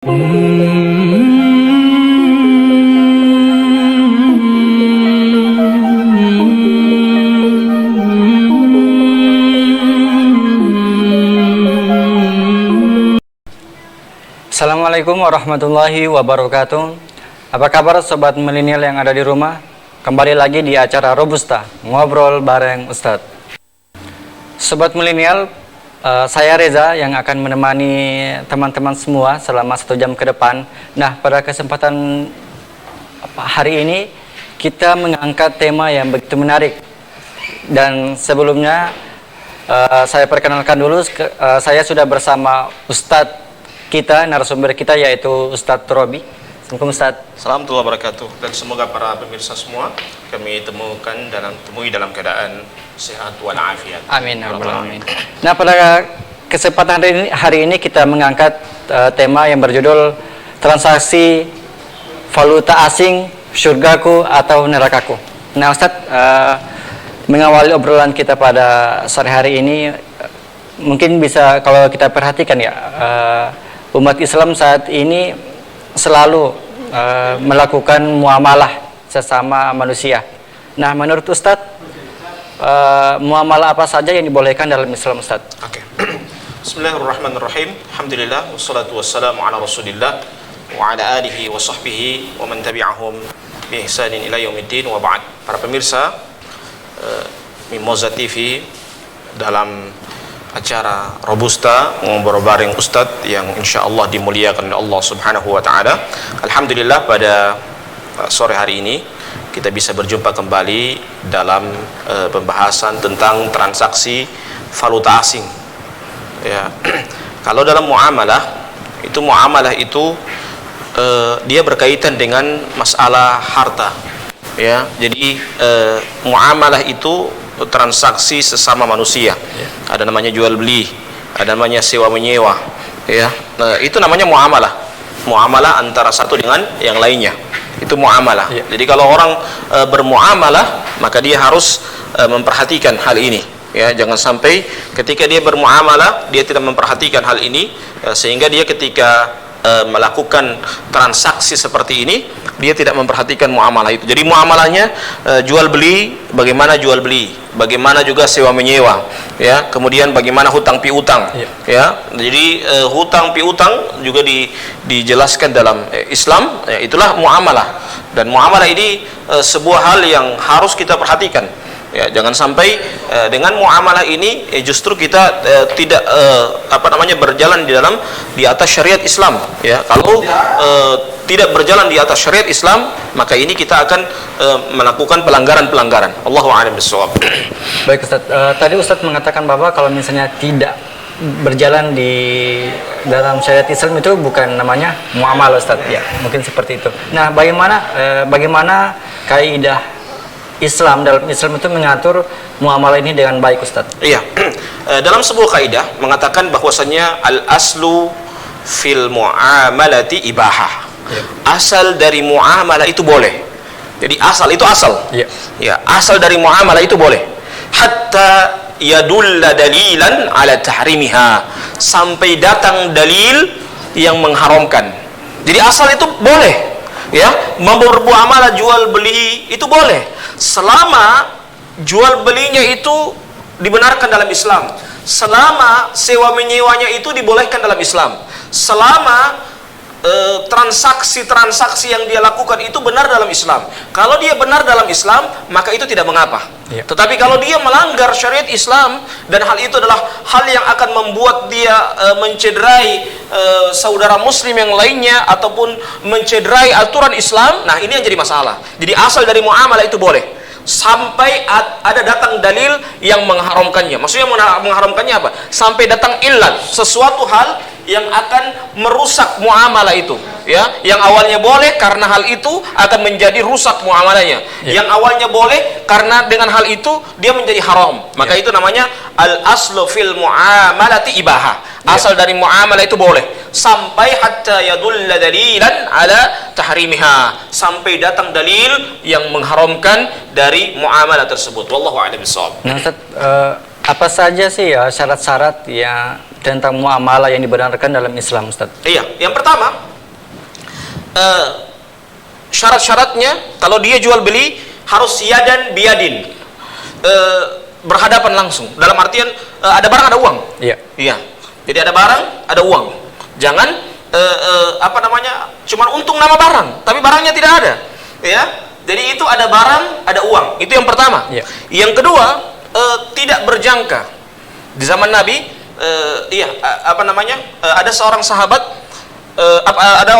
Assalamualaikum warahmatullahi wabarakatuh. Apa kabar sobat milenial yang ada di rumah? Kembali lagi di acara Robusta, ngobrol bareng Ustadz. Sobat milenial, saya Reza yang akan menemani teman-teman semua selama 1 jam ke depan. Nah, pada kesempatan hari ini kita mengangkat tema yang begitu menarik. Dan sebelumnya saya perkenalkan dulu, saya sudah bersama Ustadz kita, narasumber kita, yaitu Ustadz Robi. Assalamualaikum Ustadz. Assalamualaikum warahmatullahi wabarakatuh. Dan semoga para pemirsa semua kami temui dalam keadaan sehat walafiat. Amin. Amin. Nah, pada kesempatan hari ini kita mengangkat tema yang berjudul transaksi valuta asing, surgaku atau nerakaku. Nah Ustadz, mengawali obrolan kita pada sore hari ini, mungkin bisa kalau kita perhatikan ya, umat Islam saat ini selalu melakukan muamalah sesama manusia. Nah, menurut Ustadz, muamalah apa saja yang dibolehkan dalam Islam, Ustadz? Oke. Bismillahirrahmanirrahim. Alhamdulillah wassalatu wassalamu ala Rasulillah wa ala alihi wa sahbihi wa man tabi'ahum bi ihsanin ila yaumiddin wa ba'd. Para pemirsa Mimoza TV, dalam acara Robusta, ngobrol bareng Ustadz yang insya Allah dimuliakan oleh Allah Subhanahu wa Ta'ala. Alhamdulillah, pada sore hari ini kita bisa berjumpa kembali dalam pembahasan tentang transaksi valuta asing. Ya, kalau dalam muamalah itu dia berkaitan dengan masalah harta. Ya, jadi muamalah itu transaksi sesama manusia. Ada namanya jual beli, ada namanya sewa menyewa. Ya, nah, itu namanya muamalah. Muamalah antara satu dengan yang lainnya. Itu muamalah. Jadi kalau orang bermuamalah, maka dia harus memperhatikan hal ini. Ya, jangan sampai ketika dia bermuamalah dia tidak memperhatikan hal ini, sehingga dia ketika melakukan transaksi seperti ini dia tidak memperhatikan muamalah itu. Jadi muamalahnya jual beli, bagaimana jual beli, bagaimana juga sewa menyewa, ya, kemudian bagaimana hutang piutang, ya. Jadi hutang piutang juga dijelaskan dalam Islam, ya, itulah muamalah. Dan muamalah ini sebuah hal yang harus kita perhatikan. Ya, jangan sampai dengan muamalah ini justru kita tidak berjalan di atas syariat Islam. Ya, kalau tidak berjalan di atas syariat Islam, maka ini kita akan melakukan pelanggaran-pelanggaran. Allahu a'lam bishawab. Baik Ustaz, tadi Ustaz mengatakan bahwa kalau misalnya tidak berjalan di dalam syariat Islam itu bukan namanya muamalah, Ustaz. Ya, mungkin seperti itu. Nah, bagaimana kaidah Islam, dalam Islam itu mengatur muamalah ini dengan baik, Ustaz? Iya. Dalam sebuah kaidah mengatakan bahwasanya al-aslu fil muamalati ibahah. Asal dari muamalah itu boleh. Jadi asal itu asal. Ya, asal dari muamalah itu boleh. Hatta yadulla dalilan ala tahrimiha, sampai datang dalil yang mengharamkan. Jadi asal itu boleh. Ya, bermuamalah jual beli itu boleh selama jual belinya itu dibenarkan dalam Islam, selama sewa menyewanya itu dibolehkan dalam Islam, selama transaksi-transaksi yang dia lakukan itu benar dalam Islam. Kalau dia benar dalam Islam, maka itu tidak mengapa. Tetapi kalau dia melanggar syariat Islam, dan hal itu adalah hal yang akan membuat dia mencederai saudara muslim yang lainnya, ataupun mencederai aturan Islam, nah ini yang jadi masalah. Jadi asal dari muamalah itu boleh sampai ada datang dalil yang mengharamkannya. Maksudnya mengharamkannya apa? Sampai datang illat, sesuatu hal yang akan merusak muamalah itu, ya. Yang awalnya boleh, karena hal itu akan menjadi rusak muamalahnya. Yang awalnya boleh, karena dengan hal itu dia menjadi haram. Maka itu namanya al-aslu fil muamalati ibahah. Asal dari muamalah itu boleh sampai hatta yadulla dalilan ala tahrimiha, sampai datang dalil yang mengharamkan dari muamalah tersebut. Wallahu a'lam bishawab. Nah, Ustaz, apa saja sih ya syarat-syarat ya tentang muamalah yang dibenarkan dalam Islam, Ustaz? Iya, yang pertama syarat-syaratnya kalau dia jual beli harus yadan biyadin, berhadapan langsung. Dalam artian ada barang ada uang. Iya. Iya. Jadi ada barang ada uang. Jangan apa namanya cuma untung nama barang, tapi barangnya tidak ada. Ya. Jadi itu ada barang ada uang. Itu yang pertama. Iya. Yang kedua tidak berjangka. Di zaman Nabi, apa namanya ada seorang sahabat, ada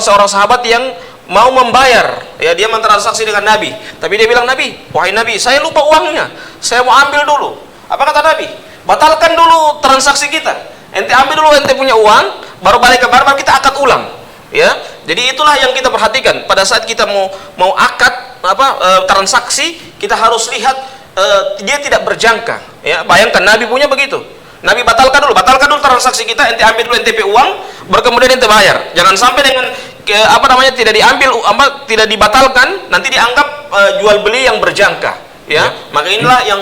seorang sahabat yang mau membayar, ya dia mentransaksi dengan Nabi, tapi dia bilang, Nabi, wahai Nabi, saya lupa uangnya, saya mau ambil dulu. Apa kata Nabi? Batalkan dulu transaksi kita, ente ambil dulu ente punya uang, baru balik ke baru kita akad ulang. Ya, jadi itulah yang kita perhatikan pada saat kita mau akad transaksi, kita harus lihat dia tidak berjangka. Ya, bayangkan Nabi punya begitu. Nabi batalkan dulu transaksi kita, ente ambil dulu NTP uang, baru kemudian ente bayar. Jangan sampai dengan tidak diambil, tidak dibatalkan, nanti dianggap jual beli yang berjangka. Ya, maka inilah yang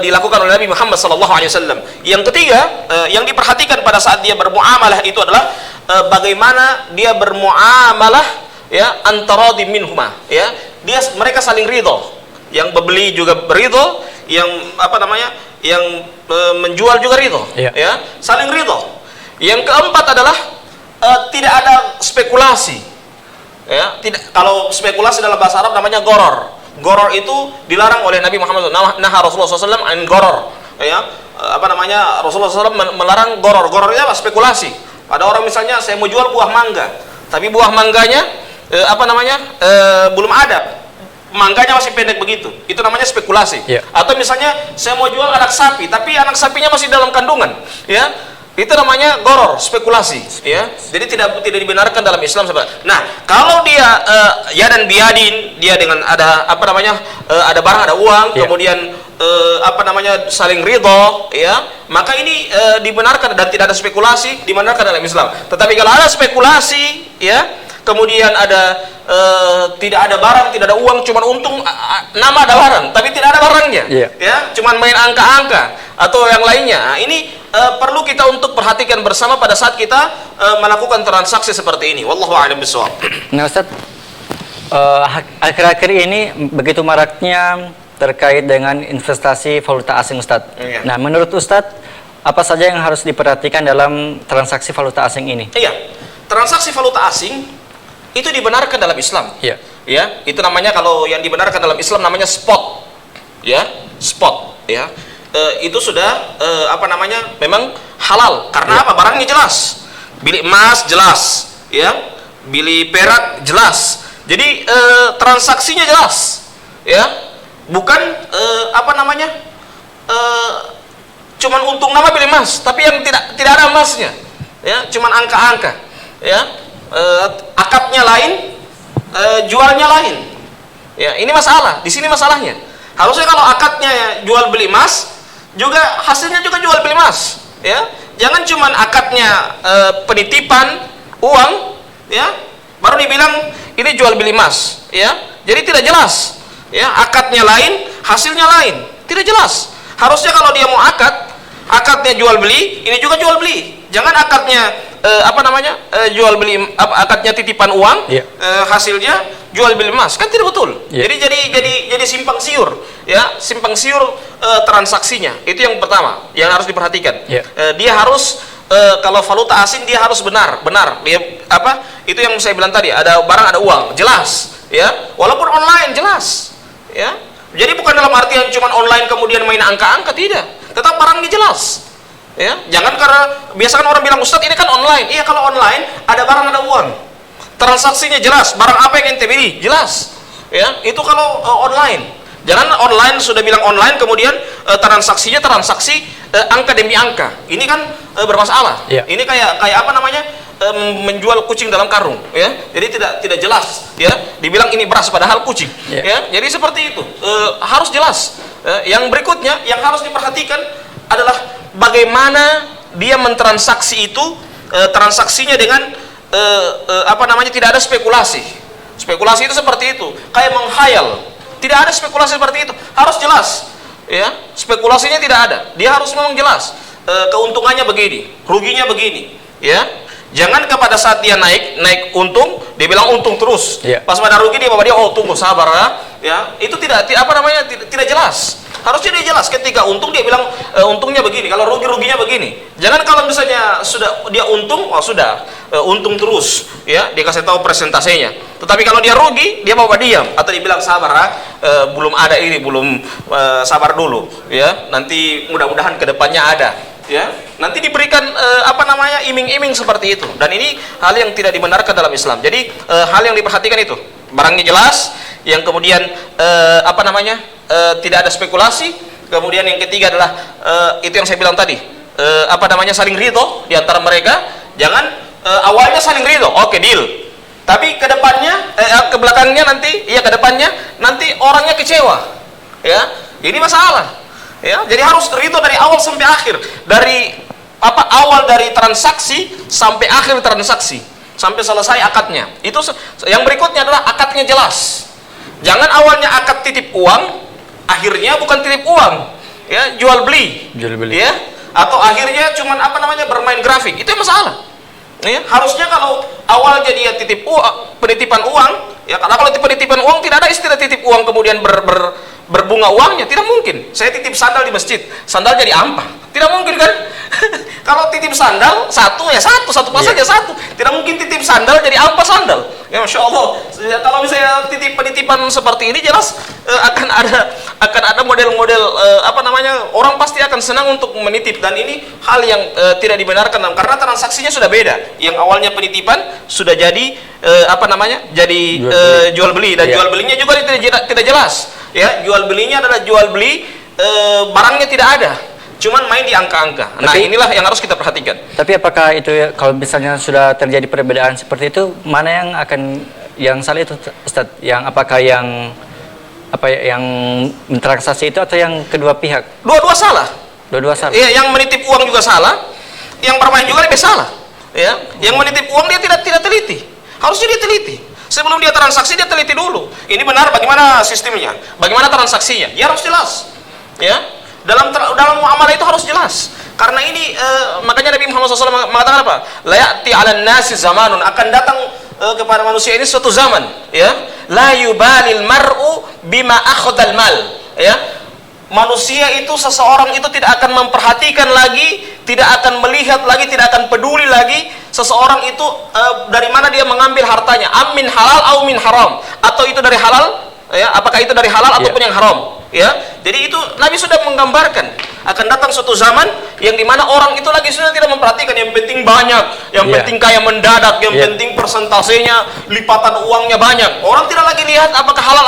dilakukan oleh Nabi Muhammad SAW. Yang ketiga, yang diperhatikan pada saat dia bermuamalah itu adalah bagaimana dia bermuamalah, ya, antara minhuma, ya, mereka saling ridho. Yang membeli juga beridho, yang yang menjual juga ridho, ya, saling ridho. Yang keempat adalah tidak ada spekulasi, ya. Kalau spekulasi dalam bahasa Arab namanya goror. Goror itu dilarang oleh Nabi Muhammad SAW. Nah, Rasulullah SAW an goror, ya, Rasulullah SAW melarang goror. Goror itu apa? Spekulasi. Ada orang misalnya saya mau jual buah mangga, tapi buah mangganya belum ada. Mangganya masih pendek begitu, itu namanya spekulasi. Atau misalnya saya mau jual anak sapi, tapi anak sapinya masih dalam kandungan, ya, itu namanya goror, spekulasi, ya. Jadi tidak dibenarkan dalam Islam. Nah, kalau dia yadan biyadin, dia dengan ada ada barang ada uang, kemudian saling ridho, ya, maka ini dibenarkan dan tidak ada spekulasi, dibenarkan dalam Islam. Tetapi kalau ada spekulasi, ya, kemudian ada tidak ada barang, tidak ada uang, cuma untung nama ada barang, tapi tidak ada barangnya, ya, cuma main angka-angka atau yang lainnya. Nah, ini perlu kita untuk perhatikan bersama pada saat kita melakukan transaksi seperti ini. Wallahu a'lam bishawab. Nah, Ustaz, akhir-akhir ini begitu maraknya terkait dengan investasi valuta asing, Ustaz. Nah, menurut Ustaz, apa saja yang harus diperhatikan dalam transaksi valuta asing ini? Iya, transaksi valuta asing itu dibenarkan dalam Islam. Ya, itu namanya, kalau yang dibenarkan dalam Islam namanya spot. Ya, spot, ya. Itu sudah memang halal karena apa? Barangnya jelas. Beli emas jelas, ya. Beli perak jelas. Jadi transaksinya jelas. Ya. Bukan cuman untung nama beli emas, tapi yang tidak ada emasnya. Ya, cuman angka-angka. Ya. Akadnya lain, jualnya lain. Ya, ini masalah. Di sini masalahnya. Harusnya kalau akadnya jual beli emas, juga hasilnya juga jual beli emas. Ya, jangan cuman akadnya penitipan uang, ya, baru dibilang ini jual beli emas. Ya, jadi tidak jelas. Ya, akadnya lain, hasilnya lain, tidak jelas. Harusnya kalau dia mau akadnya jual beli, ini juga jual beli. Jangan akadnya jual beli, akadnya titipan uang, hasilnya jual beli emas, kan tidak betul. Jadi simpang siur, ya, simpang siur transaksinya. Itu yang pertama yang harus diperhatikan. Dia harus kalau valuta asing dia harus benar. Dia itu yang saya bilang tadi, ada barang ada uang, jelas, ya. Walaupun online jelas, ya. Jadi bukan dalam artian cuma online kemudian main angka-angka, tidak. Tetap barangnya jelas. Ya, jangan karena biasakan orang bilang, Ustadz ini kan online. Iya, kalau online ada barang ada uang, transaksinya jelas, barang apa yang ente beli jelas, ya, itu kalau online. Jangan online sudah bilang online kemudian transaksinya transaksi angka demi angka, ini kan bermasalah. Ini kayak menjual kucing dalam karung, ya. Jadi tidak jelas, ya, dibilang ini beras padahal kucing, ya. Jadi seperti itu, harus jelas. Yang berikutnya yang harus diperhatikan adalah bagaimana dia mentransaksi itu, transaksinya dengan tidak ada spekulasi. Spekulasi itu seperti itu, kayak menghayal. Tidak ada spekulasi seperti itu, harus jelas, ya. Spekulasinya tidak ada, dia harus memang jelas. Keuntungannya begini, ruginya begini, ya. Jangan pada saat dia naik untung, dia bilang untung terus. Iya. Pas pada rugi dia oh tunggu sabar ya. Itu tidak tidak jelas. Harusnya dia jelas ketika untung dia bilang untungnya begini, kalau ruginya begini. Jangan kalau misalnya sudah dia untung, sudah untung terus ya, dia kasih tahu presentasenya. Tetapi kalau dia rugi, dia bawa diam atau dia bilang sabar belum ada ini, belum sabar dulu ya. Nanti mudah-mudahan kedepannya ada. Ya, nanti diberikan iming-iming seperti itu, dan ini hal yang tidak dibenarkan dalam Islam. Jadi hal yang diperhatikan itu barangnya jelas, yang kemudian tidak ada spekulasi. Kemudian yang ketiga adalah itu yang saya bilang tadi, saling ridho di antara mereka. Jangan awalnya saling ridho, oke deal, tapi kedepannya ke depannya nanti orangnya kecewa, ya ini masalah. Ya, jadi harus ridho dari awal sampai akhir, dari awal dari transaksi sampai akhir transaksi, sampai selesai akadnya. Itu yang berikutnya adalah akadnya jelas. Jangan awalnya akad titip uang, akhirnya bukan titip uang, ya jual beli, ya, atau akhirnya cuman bermain grafik. Itu yang masalah. Ya, harusnya kalau awalnya dia titip uang, penitipan uang, ya karena kalau penitipan uang tidak ada istilah titip uang kemudian berbunga uangnya, tidak mungkin. Saya titip sandal di masjid, sandal jadi ampa, tidak mungkin kan? Kalau titip sandal satu pasang aja satu, tidak mungkin titip sandal jadi ampa sandal. Ya masya Allah. Kalau misalnya penitipan seperti ini jelas akan ada model-model orang pasti akan senang untuk menitip, dan ini hal yang tidak dibenarkan karena transaksinya sudah beda. Yang awalnya penitipan sudah jadi jual beli, dan jual belinya juga tidak jelas. Ya, jual belinya adalah jual beli barangnya tidak ada, cuman main di angka-angka. Nah, inilah yang harus kita perhatikan. Tapi apakah itu kalau misalnya sudah terjadi perbedaan seperti itu, mana yang salah itu Ustaz? Apakah yang mentransaksi itu atau yang kedua pihak? Dua-dua salah. Dua-dua salah. Iya, yang menitip uang juga salah, yang bermain juga lebih salah. Ya, yang menitip uang dia tidak teliti. Harusnya dia teliti. Sebelum dia transaksi dia teliti dulu. Ini benar bagaimana sistemnya, bagaimana transaksinya. Ya harus jelas. Ya, dalam muamalah itu harus jelas. Karena ini makanya Nabi Muhammad SAW mengatakan apa? La ya'ti 'alan nasi zamanun, akan datang kepada manusia ini suatu zaman, ya. La yubalil mar'u bima akhadal mal, ya. Manusia itu, seseorang itu tidak akan memperhatikan lagi, tidak akan melihat lagi, tidak akan peduli lagi seseorang itu dari mana dia mengambil hartanya, amin halal atau min haram, atau itu dari halal, ya, apakah itu dari halal ataupun yang haram, ya. Jadi itu Nabi sudah menggambarkan akan datang suatu zaman yang dimana orang itu lagi sudah tidak memperhatikan, yang penting banyak, yang penting kaya mendadak, yang penting persentasenya, lipatan uangnya banyak. Orang tidak lagi lihat apakah halal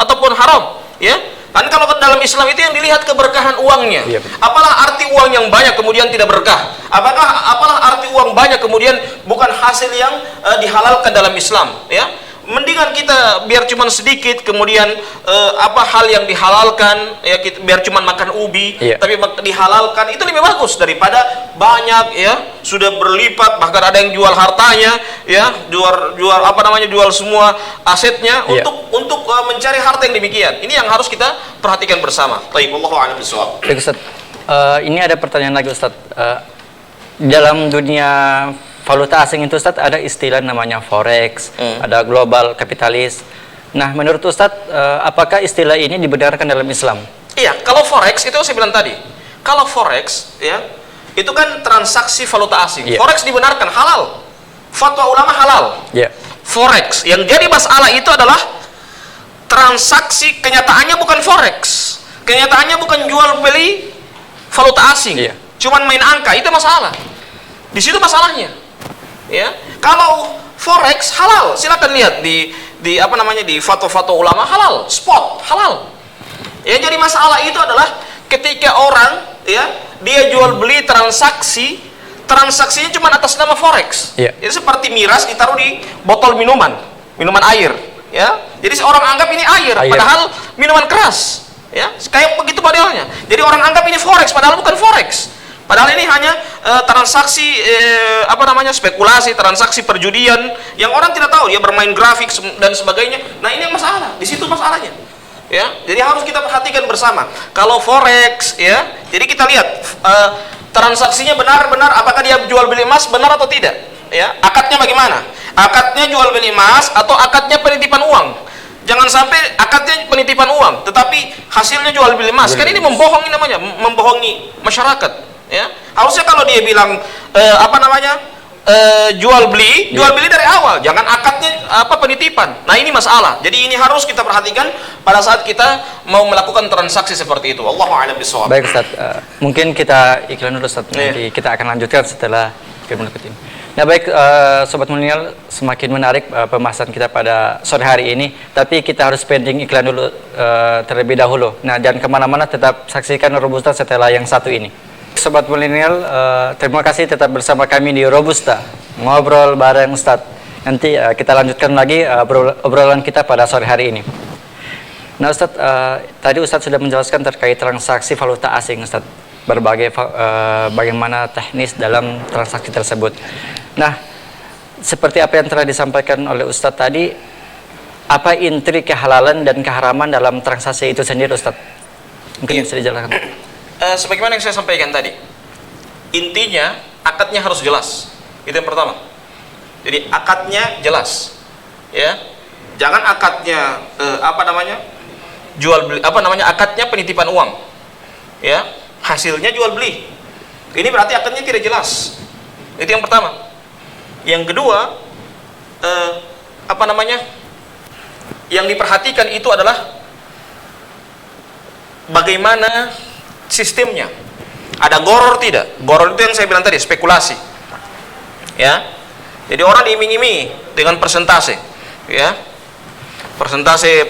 ataupun haram, ya. Kan kalau dalam Islam itu yang dilihat keberkahan uangnya. Apalah arti uang yang banyak kemudian tidak berkah? Apalah arti uang banyak kemudian bukan hasil yang dihalalkan dalam Islam, ya? Mendingan kita biar cuman sedikit kemudian hal yang dihalalkan, ya, biar cuman makan ubi tapi dihalalkan, itu lebih bagus daripada banyak, ya, sudah berlipat, bahkan ada yang jual hartanya, ya, jual semua asetnya untuk mencari harta yang demikian. Ini yang harus kita perhatikan bersama. Baik, wallahu a'lam bishawab. Baik Ustaz, ini ada pertanyaan lagi Ustaz. Dalam dunia valuta asing itu Ustaz ada istilah namanya forex, ada global kapitalis. Nah, menurut Ustaz, apakah istilah ini dibenarkan dalam Islam? Iya, kalau forex itu saya bilang tadi. Kalau forex, ya, itu kan transaksi valuta asing. Forex dibenarkan, halal. Fatwa ulama halal. Forex yang jadi masalah itu adalah transaksi, kenyataannya bukan forex. Kenyataannya bukan jual beli valuta asing. Cuman main angka, itu masalah. Di situ masalahnya. Ya, kalau forex halal, silakan lihat di fatwa-fatwa ulama halal, spot halal. Yang jadi masalah itu adalah ketika orang, ya, dia jual beli transaksinya cuma atas nama forex. Itu seperti miras ditaruh di botol minuman air, ya. Jadi seorang anggap ini air. Padahal minuman keras, ya, kayak begitu modelnya. Jadi orang anggap ini forex padahal bukan forex. Padahal ini hanya transaksi spekulasi, transaksi perjudian yang orang tidak tahu, dia bermain grafik dan sebagainya. Nah, ini yang masalah, di situ masalahnya. Ya, jadi harus kita perhatikan bersama. Kalau forex, ya, jadi kita lihat transaksinya benar-benar apakah dia jual beli emas benar atau tidak. ya, akadnya bagaimana? Akadnya jual beli emas atau akadnya penitipan uang? Jangan sampai akadnya penitipan uang, tetapi hasilnya jual beli emas. Kan ini membohongi namanya, membohongi masyarakat. Ya, harusnya kalau dia bilang jual beli dari awal, jangan akadnya penitipan. Nah ini masalah. Jadi ini harus kita perhatikan pada saat kita mau melakukan transaksi seperti itu. Allahu a'lam bishawab. Baik Ustaz, mungkin kita iklan dulu Ustaz. Nanti kita akan lanjutkan setelah iklan berikut ini. Nah baik Sobat Milenial, semakin menarik pembahasan kita pada sore hari ini. Tapi kita harus pending iklan dulu terlebih dahulu. Nah jangan kemana-mana, tetap saksikan Robusta setelah yang satu ini. Sobat Milenial, terima kasih tetap bersama kami di Robusta, ngobrol bareng Ustadz. Nanti kita lanjutkan lagi obrolan kita pada sore hari ini. Nah Ustadz, tadi Ustadz sudah menjelaskan terkait transaksi valuta asing Ustadz, bagaimana teknis dalam transaksi tersebut. Nah, seperti apa yang telah disampaikan oleh Ustadz tadi, apa intrik kehalalan dan keharaman dalam transaksi itu sendiri Ustadz? Mungkin bisa dijelaskan. Sebagaimana yang saya sampaikan tadi, intinya akadnya harus jelas. Itu yang pertama. Jadi akadnya jelas, ya. Jangan akadnya jual beli, akadnya penitipan uang, ya. Hasilnya jual beli. Ini berarti akadnya tidak jelas. Itu yang pertama. Yang kedua, yang diperhatikan itu adalah bagaimana sistemnya. Ada goror tidak? Goror itu yang saya bilang tadi, spekulasi. Ya. Jadi orang diiming-imingi dengan persentase, ya. Persentase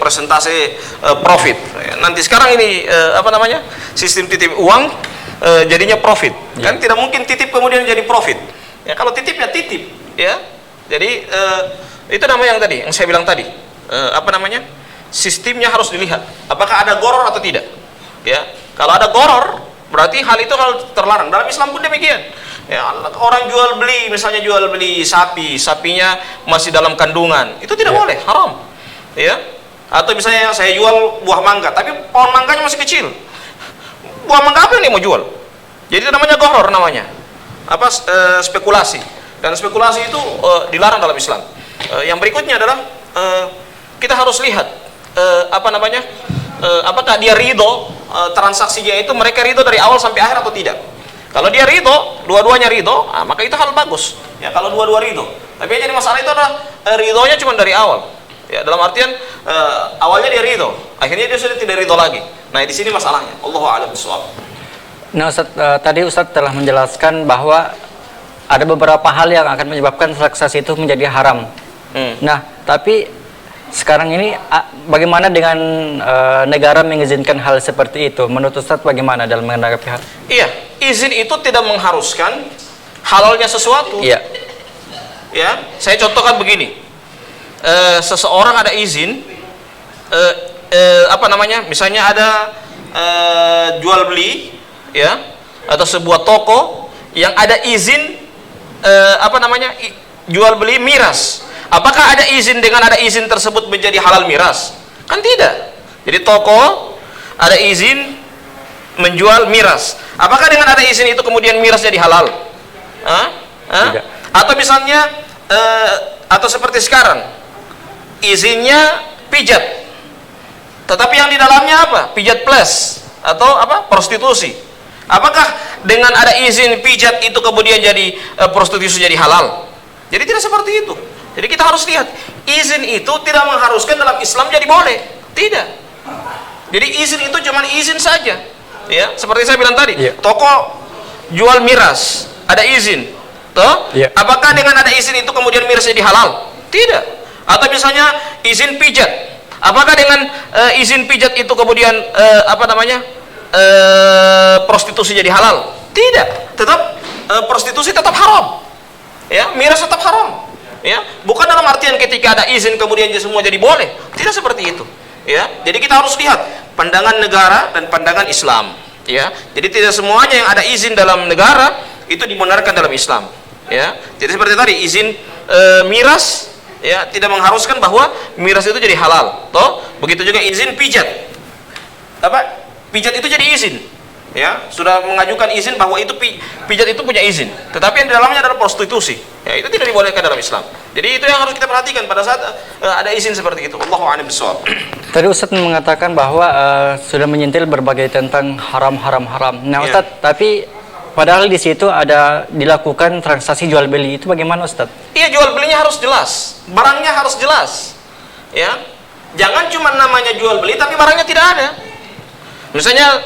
profit. Nanti sekarang ini sistem titip uang jadinya profit. Kan tidak mungkin titip kemudian jadi profit. Ya, kalau titip ya titip, ya. Jadi itu namanya yang tadi, yang saya bilang tadi. Sistemnya harus dilihat. Apakah ada goror atau tidak? Ya. Kalau ada goror, berarti hal itu hal terlarang. Dalam Islam pun demikian. Ya, orang jual beli, misalnya jual beli sapinya masih dalam kandungan, itu tidak boleh, haram. Ya. Atau misalnya saya jual buah mangga, tapi pohon mangganya masih kecil. Buah mangga apa yang dia mau jual? Jadi itu namanya goror namanya. Spekulasi. Dan spekulasi itu dilarang dalam Islam. Yang berikutnya adalah kita harus lihat apakah dia ridho transaksinya itu, mereka ridho dari awal sampai akhir atau tidak. Kalau dia ridho, dua-duanya ridho, maka itu hal bagus. Ya, kalau dua-dua ridho. Tapi yang jadi masalah itu adalah ridhonya cuma dari awal. Ya, dalam artian awalnya dia ridho, akhirnya dia sudah tidak ridho lagi. Nah, di sini masalahnya. Allahu a'lam bishawab. Nah Ustaz, tadi Ustaz telah menjelaskan bahwa ada beberapa hal yang akan menyebabkan transaksi itu menjadi haram. Nah, tapi sekarang ini bagaimana dengan negara mengizinkan hal seperti itu? Menurut Ustaz bagaimana dalam menanggapi hal? Iya, izin itu tidak mengharuskan halalnya sesuatu. Iya. Ya, saya contohkan begini. Seseorang ada izin, misalnya ada jual beli, ya, atau sebuah toko yang ada izin, jual beli miras. Apakah ada izin, dengan ada izin tersebut menjadi halal miras? Kan tidak. Jadi toko ada izin menjual miras. Apakah dengan ada izin itu kemudian miras jadi halal? Tidak. Atau misalnya atau seperti sekarang, izinnya pijat, tetapi yang di dalamnya apa? Pijat plus atau prostitusi. Apakah dengan ada izin pijat itu kemudian jadi prostitusi jadi halal? Jadi tidak seperti itu. Jadi kita harus lihat, izin itu tidak mengharuskan dalam Islam jadi boleh. Tidak. Jadi izin itu cuma izin saja. Ya, seperti saya bilang tadi, toko jual miras, ada izin. Toh? Apakah dengan ada izin itu kemudian miras jadi halal? Tidak. Atau misalnya izin pijat. Apakah dengan izin pijat itu kemudian prostitusi jadi halal? Tidak. Tetap prostitusi tetap haram. Ya, miras tetap haram. Ya, bukan dalam artian ketika ada izin kemudian semua jadi boleh. Tidak seperti itu. Ya, jadi kita harus lihat pandangan negara dan pandangan Islam. Ya, jadi tidak semuanya yang ada izin dalam negara itu dibenarkan dalam Islam. Ya, jadi seperti tadi izin miras, ya, tidak mengharuskan bahwa miras itu jadi halal. Toh, begitu juga izin pijat. Pijat itu jadi izin. ya, sudah mengajukan izin bahwa itu pijat itu punya izin, tetapi yang di dalamnya adalah prostitusi, ya itu tidak dibolehkan dalam Islam. Jadi itu yang harus kita perhatikan pada saat ada izin seperti itu. Allahu a'lam bishawab. Tadi Ustadz mengatakan bahwa sudah menyentil berbagai tentang haram. Nah Ustadz, tapi padahal di situ ada dilakukan transaksi jual beli, itu bagaimana Ustadz? Iya, jual belinya harus jelas, barangnya harus jelas, ya. Jangan cuma namanya jual beli tapi barangnya tidak ada. Misalnya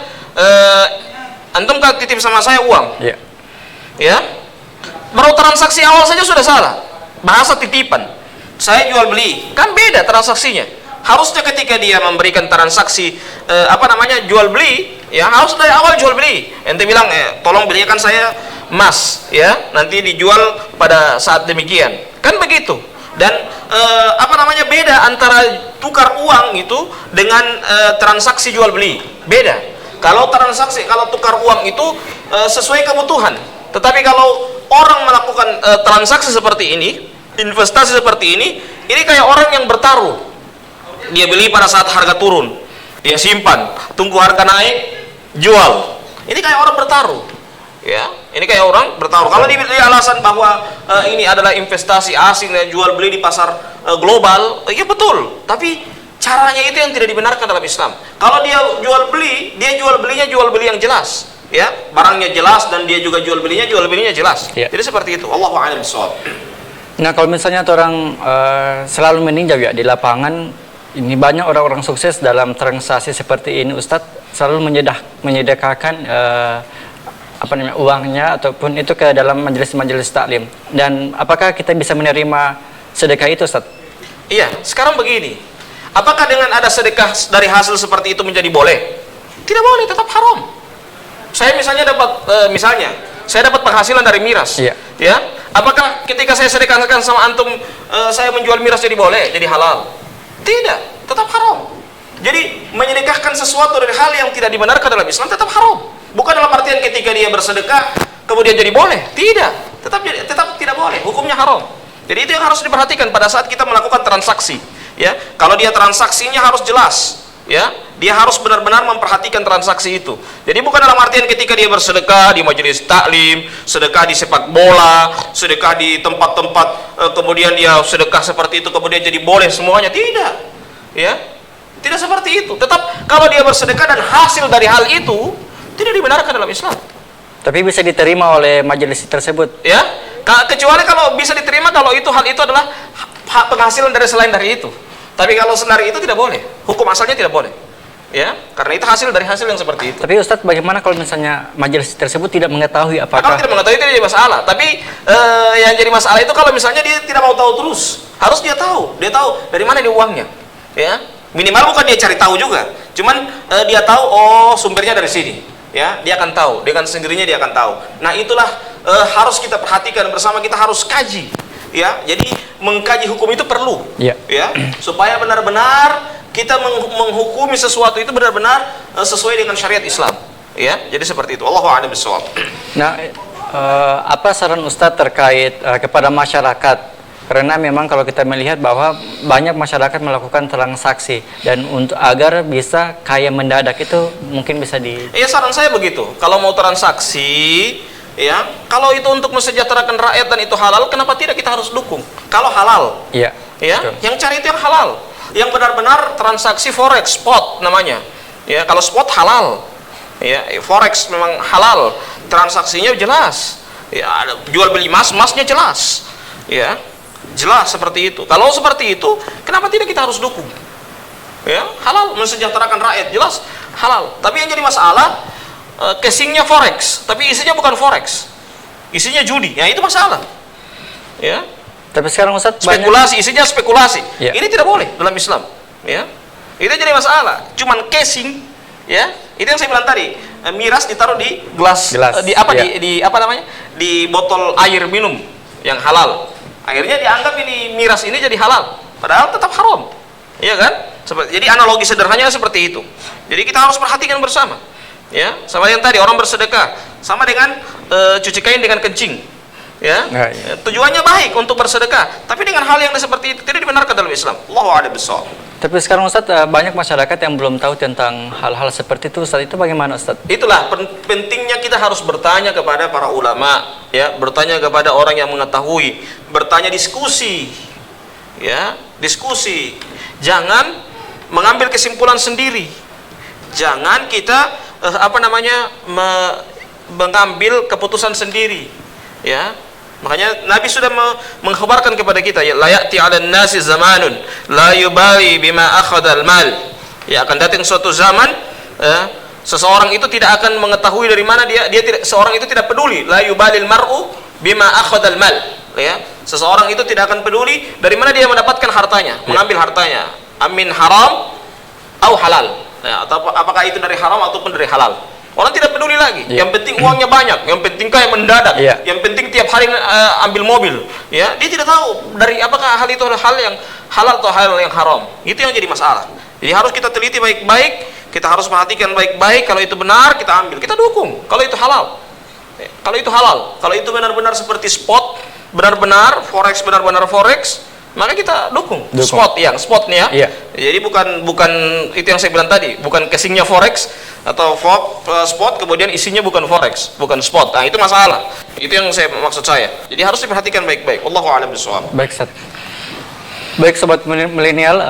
antum kan titip sama saya uang, ya, baru transaksi awal saja sudah salah, bahasa titipan. Saya jual beli, kan beda transaksinya. Harusnya ketika dia memberikan transaksi jual beli, ya harus dari awal jual beli. Ente bilang, tolong belikan saya emas, ya, nanti dijual pada saat demikian, kan begitu. Dan beda antara tukar uang itu dengan transaksi jual beli, beda. Kalau tukar uang itu sesuai kebutuhan, tetapi kalau orang melakukan transaksi seperti ini, investasi seperti ini kayak orang yang bertaruh. Dia beli pada saat harga turun, dia simpan, tunggu harga naik, jual. Ini kayak orang bertaruh, ya. Ini kayak orang bertaruh. Kalau diberi alasan bahwa ini adalah investasi asing dan jual beli di pasar global, ya betul. Tapi caranya itu yang tidak dibenarkan dalam Islam. Kalau dia jual belinya jual beli yang jelas, ya, barangnya jelas dan dia juga jual belinya jelas. Ya. Jadi seperti itu. Allahu a'lam bishawab. Nah kalau misalnya orang selalu meninjau ya di lapangan, ini banyak orang-orang sukses dalam transaksi seperti ini Ustadz, selalu menyedekahkan uangnya ataupun itu ke dalam majelis-majelis taklim. Dan apakah kita bisa menerima sedekah itu Ustadz? Iya, sekarang begini. Apakah dengan ada sedekah dari hasil seperti itu menjadi boleh? Tidak boleh, tetap haram. Saya misalnya dapat penghasilan dari miras, ya. Apakah ketika saya sedekahkan sama antum, saya menjual miras jadi boleh, jadi halal? Tidak, tetap haram. Jadi menyedekahkan sesuatu dari hal yang tidak dibenarkan dalam Islam tetap haram. Bukan dalam artian ketika dia bersedekah kemudian jadi boleh, tidak, tetap tidak boleh, hukumnya haram. Jadi itu yang harus diperhatikan pada saat kita melakukan transaksi, ya. Kalau dia transaksinya harus jelas, ya, dia harus benar-benar memperhatikan transaksi itu. Jadi bukan dalam artian ketika dia bersedekah di majelis taklim, sedekah di sepak bola, sedekah di tempat-tempat kemudian dia sedekah seperti itu kemudian jadi boleh semuanya, tidak, ya, tidak seperti itu. Tetap kalau dia bersedekah dan hasil dari hal itu tidak dibenarkan dalam Islam. Tapi bisa diterima oleh majelis tersebut, ya. Kecuali kalau bisa diterima kalau hal itu adalah penghasilan dari selain dari itu. Tapi kalau selain itu tidak boleh, hukum asalnya tidak boleh, ya, karena itu hasil dari hasil yang seperti itu. Tapi Ustadz, bagaimana kalau misalnya majelis tersebut tidak mengetahui apakah? Kalau tidak mengetahui itu jadi masalah. Tapi yang jadi masalah itu kalau misalnya dia tidak mau tahu terus, harus dia tahu dari mana dia uangnya, ya. Minimal bukan dia cari tahu juga, cuman dia tahu, oh sumbernya dari sini, ya, dia akan tahu, dengan sendirinya dia akan tahu. Nah itulah harus kita perhatikan bersama, kita harus kaji, ya. Jadi mengkaji hukum itu perlu, ya, supaya benar-benar kita menghukumi sesuatu itu benar-benar sesuai dengan syariat Islam, ya. Jadi seperti itu. Allahu a'lam bishawab. Nah, apa saran Ustadz terkait kepada masyarakat? Karena memang kalau kita melihat bahwa banyak masyarakat melakukan transaksi dan agar bisa kaya mendadak itu mungkin bisa Iya, saran saya begitu. Kalau mau transaksi, ya, kalau itu untuk mensejahterakan rakyat dan itu halal, kenapa tidak kita harus dukung? Kalau halal, ya, yang cari itu yang halal, yang benar-benar transaksi forex, spot namanya, ya. Kalau spot halal, ya, forex memang halal, transaksinya jelas, ya, ada jual beli emasnya jelas, ya, jelas seperti itu. Kalau seperti itu, kenapa tidak kita harus dukung? Ya, halal, mensejahterakan rakyat, jelas halal. Tapi yang jadi masalah, casingnya forex, tapi isinya bukan forex, isinya judi, ya itu masalah, ya. Tapi sekarang Ustadz spekulasi, isinya spekulasi, ya. Ini tidak boleh dalam Islam, ya. Itu jadi masalah. Cuman casing, ya, itu yang saya bilang tadi, miras ditaruh di gelas. Di botol air minum yang halal. Akhirnya dianggap ini miras ini jadi halal, padahal tetap haram, iya kan? Jadi analogi sederhananya seperti itu. Jadi kita harus perhatikan bersama, ya. Sama yang tadi orang bersedekah, sama dengan cuci kain dengan kencing, ya. Nah, iya. Tujuannya baik untuk bersedekah, tapi dengan hal yang seperti itu tidak dibenarkan dalam Islam. Allahu a'lam bishawab. Tapi sekarang Ustadz, banyak masyarakat yang belum tahu tentang hal-hal seperti itu. Ustadz, itu bagaimana Ustadz? Itulah pentingnya kita harus bertanya kepada para ulama, ya, bertanya kepada orang yang mengetahui, bertanya, diskusi, ya, diskusi. Jangan mengambil kesimpulan sendiri. Jangan kita mengambil keputusan sendiri, ya. Makanya Nabi sudah mengkhabarkan kepada kita, ya, la ya'ti 'alan nasi zamanun la yubali bima akhadha al-mal. Ya, akan datang suatu zaman, seseorang itu tidak akan mengetahui dari mana seorang itu tidak peduli, la yubalil mar'u bima akhadha al-mal. Ya, seseorang itu tidak akan peduli dari mana dia mendapatkan hartanya, mengambil hartanya, amin haram atau halal. Ya, atau apakah itu dari haram ataupun dari halal. Orang tidak peduli lagi. Yang penting uangnya banyak, yang penting kaya mendadak, yang penting tiap hari ambil mobil. Ya, dia tidak tahu dari apakah hal itu hal yang halal atau hal yang haram. Itu yang jadi masalah. Jadi harus kita teliti baik-baik, kita harus perhatikan baik-baik. Kalau itu benar, kita ambil, kita dukung. Kalau itu halal, kalau itu halal, kalau itu benar-benar seperti spot, benar-benar forex, maka kita dukung. Spot nih, ya. Jadi bukan itu yang saya bilang tadi, bukan casingnya forex atau spot kemudian isinya bukan forex, bukan spot. Nah, itu masalah. Itu yang maksud saya. Jadi harus diperhatikan baik-baik. Wallahu a'lam bishawab. Baik, Ustaz. Baik, sobat milenial,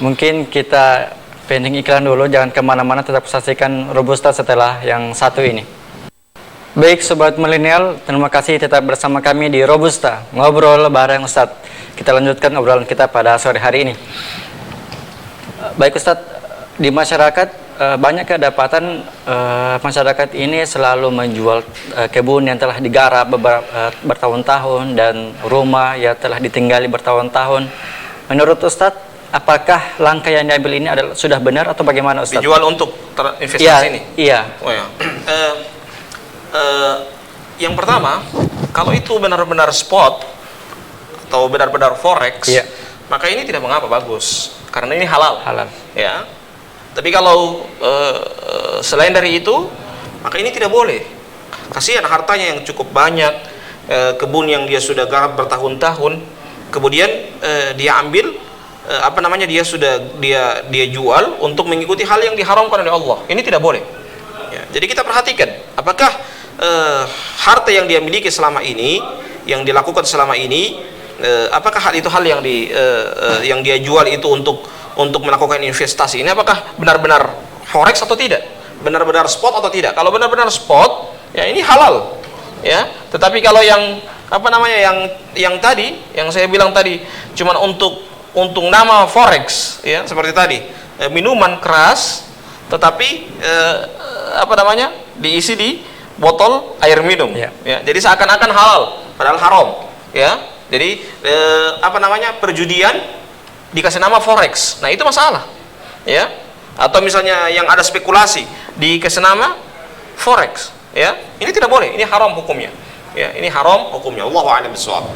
mungkin kita pending iklan dulu, jangan kemana-mana, tetap saksikan Robusta setelah yang satu ini. Baik, sobat milenial, terima kasih tetap bersama kami di Robusta, ngobrol bareng Ustadz. Kita lanjutkan obrolan kita pada sore hari ini. Baik Ustadz, di masyarakat banyak kedapatan masyarakat ini selalu menjual kebun yang telah digarap bertahun-tahun dan rumah yang telah ditinggali bertahun-tahun. Menurut Ustadz, apakah langkah yang diambil ini sudah benar atau bagaimana Ustadz? Dijual untuk investasi ini? Iya. Oh, ya. Yang pertama, kalau itu benar-benar spot atau benar-benar forex, maka ini tidak mengapa, bagus, karena ini halal. Ya. Tapi kalau selain dari itu, maka ini tidak boleh. Kasihan hartanya yang cukup banyak, kebun yang dia sudah garap bertahun-tahun, kemudian dia ambil, dia jual untuk mengikuti hal yang diharamkan oleh Allah. Ini tidak boleh. Ya. Jadi kita perhatikan, apakah harta yang dia miliki selama ini, yang dilakukan selama ini, apakah hal itu hal yang yang dia jual itu untuk melakukan investasi ini, apakah benar-benar forex atau tidak, benar-benar spot atau tidak. Kalau benar-benar spot, ya ini halal, ya. Tetapi kalau yang yang tadi, yang saya bilang tadi, cuman untuk nama forex, ya, seperti tadi, minuman keras, tetapi diisi di botol air minum, ya. Jadi seakan-akan halal, padahal haram, ya. Jadi perjudian dikasih nama forex. Nah, itu masalah. Ya. Atau misalnya yang ada spekulasi dikasih nama forex, ya. Ini tidak boleh, ini haram hukumnya. Ya, ini haram hukumnya. Allahu a'lam bishawab.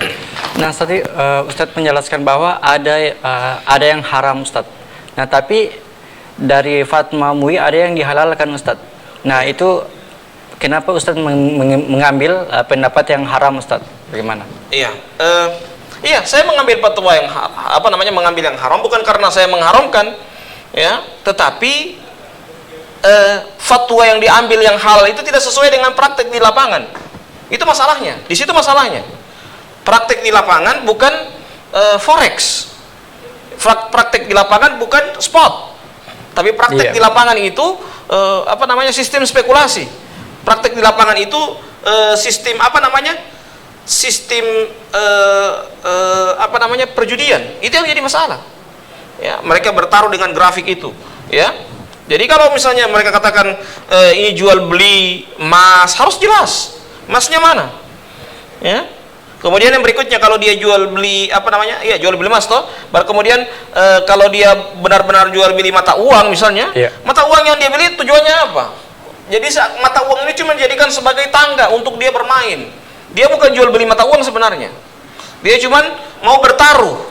Nah, tadi Ustadz menjelaskan bahwa ada yang haram, Ustadz. Nah, tapi dari fatwa MUI ada yang dihalalkan, Ustadz. Nah, itu kenapa Ustadz mengambil pendapat yang haram, Ustadz? Bagaimana? Iya, saya mengambil fatwa yang mengambil yang haram bukan karena saya mengharamkan, ya, tetapi fatwa yang diambil yang halal itu tidak sesuai dengan praktek di lapangan. Itu masalahnya. Di situ masalahnya. Praktek di lapangan bukan forex. Praktek di lapangan bukan spot. Tapi praktek di lapangan itu sistem spekulasi. Praktek di lapangan itu sistem perjudian. Itu yang jadi masalah. Ya, mereka bertaruh dengan grafik itu, ya. Jadi kalau misalnya mereka katakan ini jual beli emas, harus jelas emasnya mana, ya. Kemudian yang berikutnya, kalau dia jual beli jual beli emas toh. Baru kemudian kalau dia benar-benar jual beli mata uang misalnya, mata uang yang dia beli tujuannya apa? Jadi mata uang ini cuma dijadikan sebagai tangga untuk dia bermain. Dia bukan jual beli mata uang sebenarnya. Dia cuma mau bertaruh.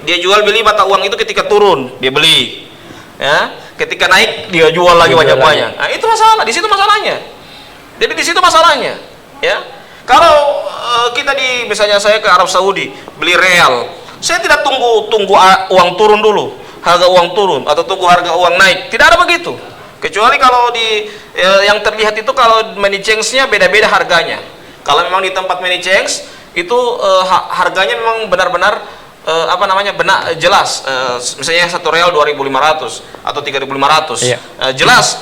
Dia jual beli mata uang itu ketika turun dia beli, ya. Ketika naik dia jual lagi banyak-banyak. Nah, itu masalah. Di situ masalahnya. Jadi di situ masalahnya, ya. Kalau misalnya saya ke Arab Saudi beli real, saya tidak tunggu uang turun dulu. harga uang turun atau tunggu harga uang naik. Tidak ada begitu. Kecuali kalau di yang terlihat itu kalau money change-nya beda-beda harganya. Kalau memang di tempat money change itu harganya memang benar-benar benar jelas. Misalnya 1 real 2.500 atau 3.500. Iya. Jelas.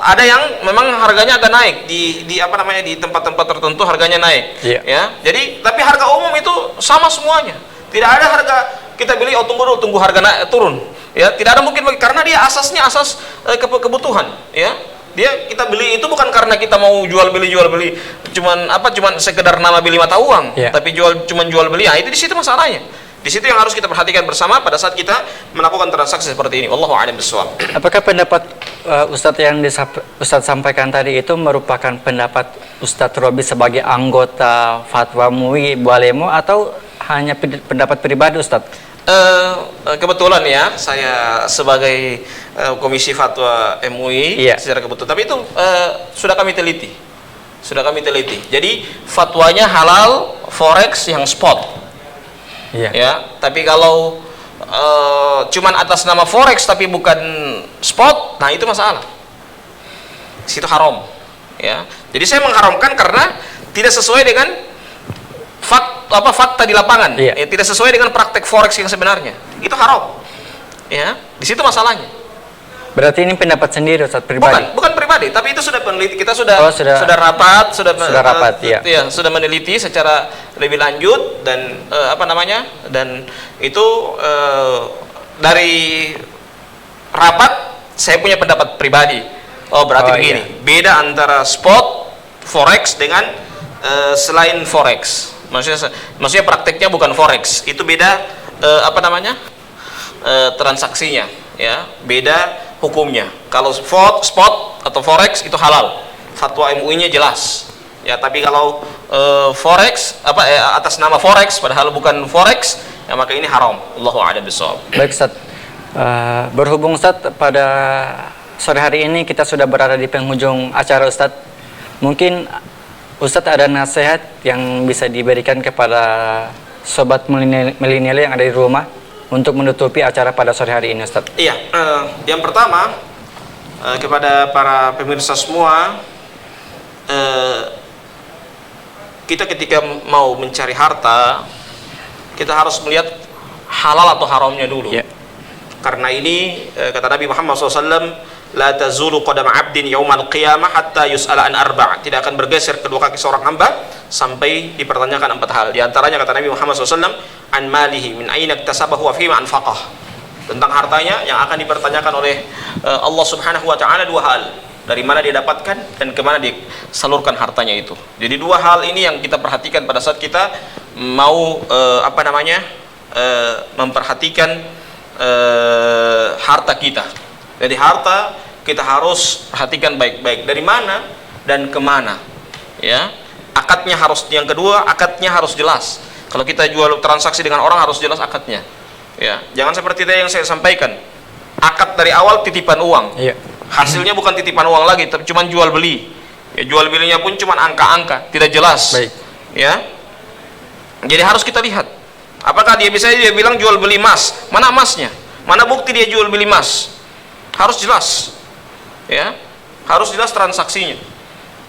Ada yang memang harganya agak naik di di tempat-tempat tertentu harganya naik. Iya. Ya. Jadi tapi harga umum itu sama semuanya. Tidak ada harga kita beli tunggu harga naik turun. Ya, tidak ada mungkin karena dia asasnya asas kebutuhan, ya. Kita beli itu bukan karena kita mau jual beli cuman sekedar nama beli mata uang, yeah. tapi cuman jual beli. Itu di situ masalahnya. Di situ yang harus kita perhatikan bersama pada saat kita melakukan transaksi seperti ini. Wallahu a'lam bishawab. Apakah pendapat Ustadz yang Ustadz sampaikan tadi itu merupakan pendapat Ustadz Robi sebagai anggota Fatwa MUI Bualemo atau hanya pendapat pribadi Ustadz? Kebetulan ya saya sebagai komisi fatwa MUI secara kebetulan, tapi itu sudah kami teliti, jadi fatwanya halal forex yang spot, ya. Tapi kalau cuman atas nama forex tapi bukan spot, nah itu masalah, situ haram, ya. Jadi saya mengharamkan karena tidak sesuai dengan fakta di lapangan, tidak sesuai dengan praktek forex yang sebenarnya, itu haram, ya. Di situ masalahnya. Berarti ini pendapat sendiri Ustaz, pribadi? Bukan pribadi, tapi itu sudah peneliti, kita sudah rapat, sudah meneliti secara lebih lanjut dan dan itu dari rapat saya punya pendapat pribadi. Berarti begini, beda antara spot forex dengan selain forex. Maksudnya prakteknya bukan forex, itu beda transaksinya, ya, beda hukumnya. Kalau spot atau forex itu halal, fatwa MUI-nya jelas, ya. Tapi kalau forex atas nama forex padahal bukan forex, ya maka ini haram. Allahu a'lam bishawab. Baik Ustaz, berhubung Ustaz pada sore hari ini kita sudah berada di penghujung acara Ustaz, mungkin Ustadz ada nasihat yang bisa diberikan kepada sobat milenial yang ada di rumah untuk menutupi acara pada sore hari ini Ustadz? Iya, yang pertama kepada para pemirsa semua, kita ketika mau mencari harta kita harus melihat halal atau haramnya dulu. Karena ini kata Nabi Muhammad SAW, la tazulu qadam 'abdin yaumal qiyamah hatta yus'ala an arba'. Tidak akan bergeser kedua kaki seorang hamba sampai dipertanyakan 4 hal. Di antaranya kata Nabi Muhammad SAW, an malihi min aina iktasabahu wa fima anfaqah. Tentang hartanya yang akan dipertanyakan oleh Allah Subhanahu wa taala 2 hal. Dari mana dia dapatkan dan kemana dia salurkan hartanya itu. Jadi 2 hal ini yang kita perhatikan pada saat kita mau memperhatikan harta kita. Jadi harta kita harus perhatikan baik-baik dari mana dan kemana, ya. Akadnya harus, yang kedua, akadnya harus jelas. Kalau kita jual transaksi dengan orang harus jelas akadnya, ya. Jangan seperti yang saya sampaikan, akad dari awal titipan uang, hasilnya bukan titipan uang lagi, tapi cuma jual beli, ya. Jual belinya pun cuma angka-angka, tidak jelas. Ya. Jadi harus kita lihat, apakah dia bilang jual beli emas, mana emasnya, mana bukti dia jual beli emas. Harus jelas, ya, harus jelas transaksinya.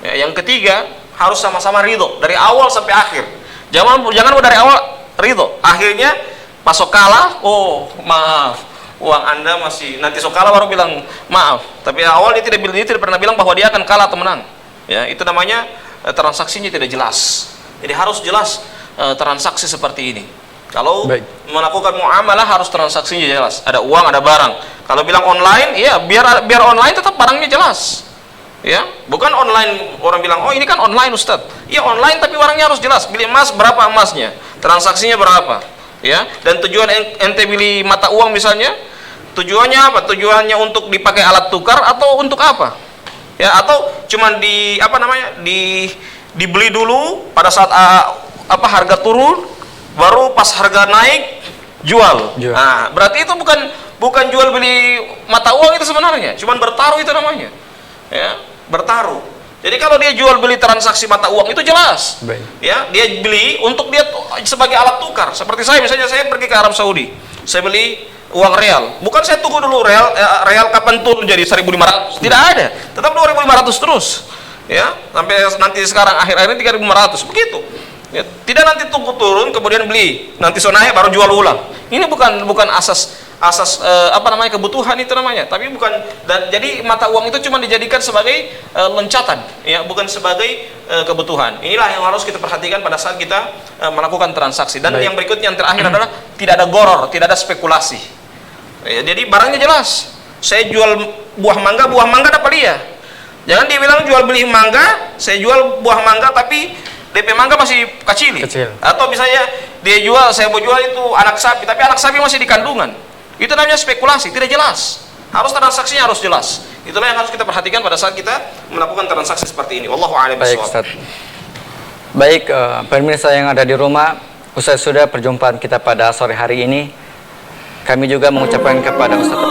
Ya, yang ketiga harus sama-sama ridho dari awal sampai akhir. Jangan dari awal ridho, akhirnya pas sok kalah, maaf, uang Anda masih, nanti sok kalah baru bilang maaf. Tapi awal dia tidak pernah bilang bahwa dia akan kalah atau menang. Ya, itu namanya transaksinya tidak jelas. Jadi harus jelas transaksi seperti ini. Kalau melakukan muamalah harus transaksinya jelas. Ada uang, ada barang. Kalau bilang online, ya biar online tetap barangnya jelas. Ya, bukan online orang bilang, ini kan online Ustadz. Iya online tapi barangnya harus jelas. Beli emas berapa emasnya? Transaksinya berapa? Ya, dan tujuan ente beli mata uang misalnya, tujuannya apa? Tujuannya untuk dipakai alat tukar atau untuk apa? Ya, atau cuman dibeli dulu pada saat harga turun, baru pas harga naik jual. Nah, berarti itu bukan jual beli mata uang itu sebenarnya, cuman bertaruh itu namanya. Ya, bertaruh. Jadi kalau dia jual beli transaksi mata uang itu jelas. Ya, dia beli untuk dia sebagai alat tukar. Seperti saya misalnya, saya pergi ke Arab Saudi. Saya beli uang real. Bukan saya tunggu dulu real kapan turun jadi 1.500. Tidak ada. Tetap 2.500 terus. Ya, sampai nanti sekarang akhir-akhir ini 3.500. Begitu. Ya, tidak nanti tunggu turun kemudian beli. Nanti so naik baru jual ulang. Ini bukan asas kebutuhan itu namanya. Tapi bukan, dan jadi mata uang itu cuma dijadikan sebagai loncatan, ya, bukan sebagai kebutuhan. Inilah yang harus kita perhatikan pada saat kita melakukan transaksi. Dan yang berikutnya yang terakhir adalah tidak ada goror, tidak ada spekulasi. Ya, jadi barangnya jelas. Saya jual buah mangga dapat dia. Jangan dia bilang jual beli mangga, saya jual buah mangga tapi DP mangga masih kecil. Atau misalnya dia jual, saya mau jual itu anak sapi, tapi anak sapi masih di kandungan. Itu namanya spekulasi, tidak jelas. Harus transaksinya harus jelas. Itulah yang harus kita perhatikan pada saat kita melakukan transaksi seperti ini. Wallahu a'lam Baik, bishawab. Ustaz. Baik, pemirsa yang ada di rumah, usai sudah perjumpaan kita pada sore hari ini. Kami juga mengucapkan kepada Ustaz